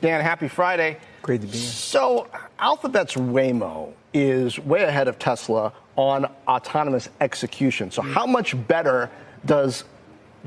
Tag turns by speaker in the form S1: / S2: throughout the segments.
S1: Dan, happy Friday.
S2: Great to be here.
S1: So Alphabet's Waymo is way ahead of Tesla on autonomous execution. So how much better does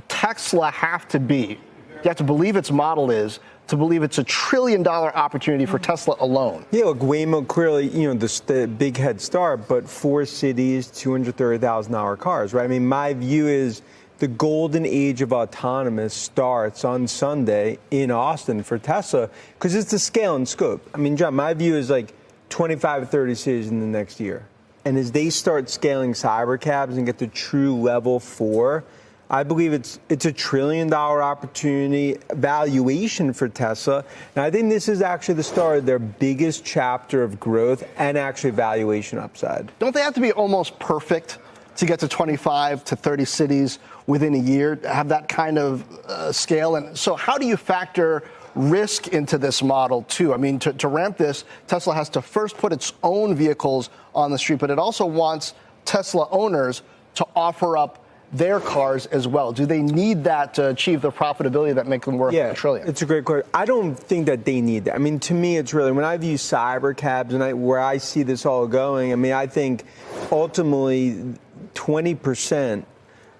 S1: Tesla have to be? You have to believe its model is to believe it's $1 trillion opportunity for Tesla alone.
S2: Yeah, look, Waymo clearly, the big head start, but 4 cities, $230,000 cars, right? I mean, my view is the golden age of autonomous starts on Sunday in Austin for Tesla because it's the scale and scope. I mean, John, my view is like 25 to 30 cities in the next year. And as they start scaling cybercabs and get to true level 4, I believe it's a $1 trillion opportunity valuation for Tesla. And I think this is actually the start of their biggest chapter of growth and actually valuation upside.
S1: Don't they have to be almost perfect to get to 25 to 30 cities within a year, have that kind of scale? And so how do you factor risk into this model, too? I mean, to ramp this, Tesla has to first put its own vehicles on the street, but it also wants Tesla owners to offer up their cars as well. Do they need that to achieve the profitability that makes them worth $1 trillion?
S2: It's a great question. I don't think that they need that. I mean, to me, it's really, when I view cybercabs and where I see this all going, I mean, I think ultimately 20%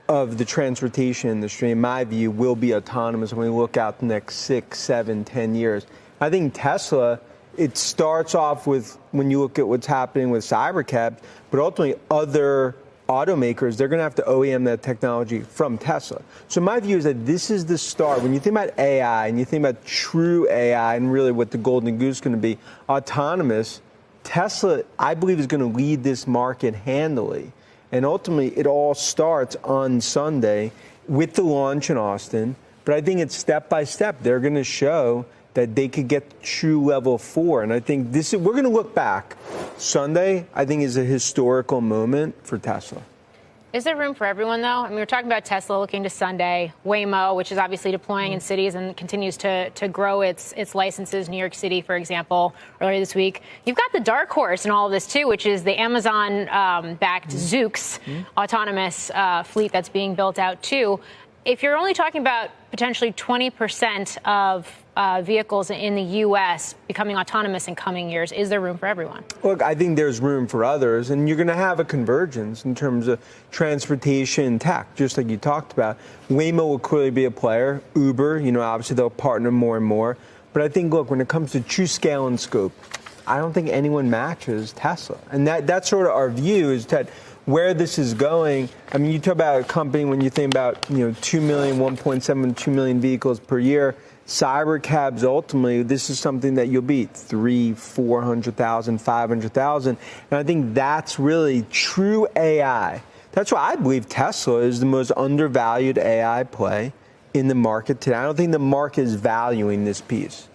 S2: of the transportation industry, in my view, will be autonomous when we look out the next 6, 7, 10 years. I think Tesla, it starts off with, when you look at what's happening with cybercabs, but ultimately other automakers, they're going to have to OEM that technology from Tesla. So my view is that this is the start. When you think about AI and you think about true AI and really what the golden goose is going to be, autonomous, Tesla, I believe, is going to lead this market handily. And ultimately, it all starts on Sunday with the launch in Austin. But I think it's step by step. They're going to show that they could get true level 4. And I think we're going to look back. Sunday, I think, is a historical moment for Tesla.
S3: Is there room for everyone, though? I mean, we're talking about Tesla looking to Sunday, Waymo, which is obviously deploying in cities and continues to grow its licenses. New York City, for example, earlier this week. You've got the dark horse in all of this, too, which is the Amazon-backed Zoox autonomous fleet that's being built out, too. If you're only talking about potentially 20% of vehicles in the U.S. becoming autonomous in coming years, is there room for everyone?
S2: Look, I think there's room for others, and you're going to have a convergence in terms of transportation tech, just like you talked about. Waymo will clearly be a player. Uber, obviously they'll partner more and more. But I think, look, when it comes to true scale and scope, I don't think anyone matches Tesla. And that's sort of our view, is that where this is going, I mean, you talk about a company, when you think about, 2 million, 1.7, 2 million vehicles per year, cybercabs, ultimately, this is something that you'll beat 300,000, 400,000, 500,000. And I think that's really true AI. That's why I believe Tesla is the most undervalued AI play in the market today. I don't think the market is valuing this piece.